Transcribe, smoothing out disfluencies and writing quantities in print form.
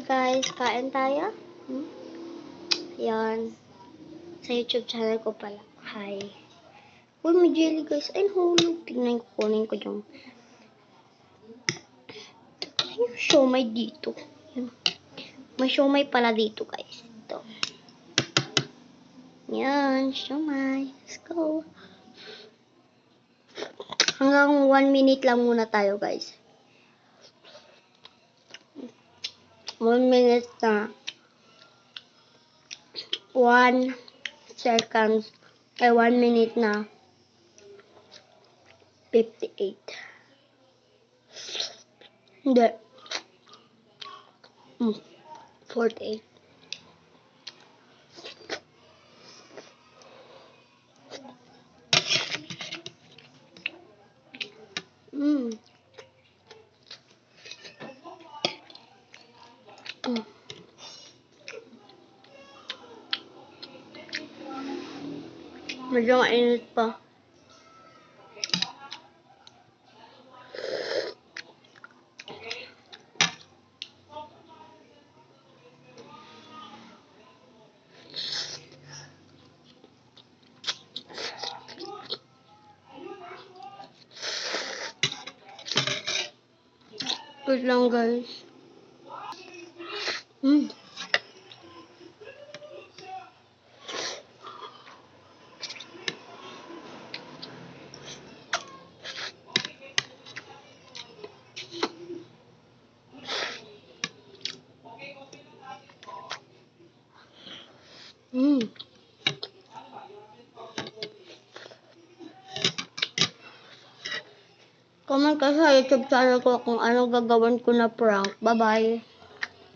guys, kain tayo. Yan. Sa YouTube channel ko pala. Hi. Uy, may jelly guys. Ay, hulog. Tingnan ko, kunin ko dyan. Ay, yung siomay dito. Yan. May siomay pala dito guys. Ito. Yan, siomay. Let's go. Hanggang 1 minute lang muna tayo guys. 1 minute na. 1 seconds. 1 minute na. 58. Hindi. 48. Medyo mainit pa. Wait lang guys. Comment ka sa YouTube channel ko kung ano gagawin ko na prank. Bye-bye.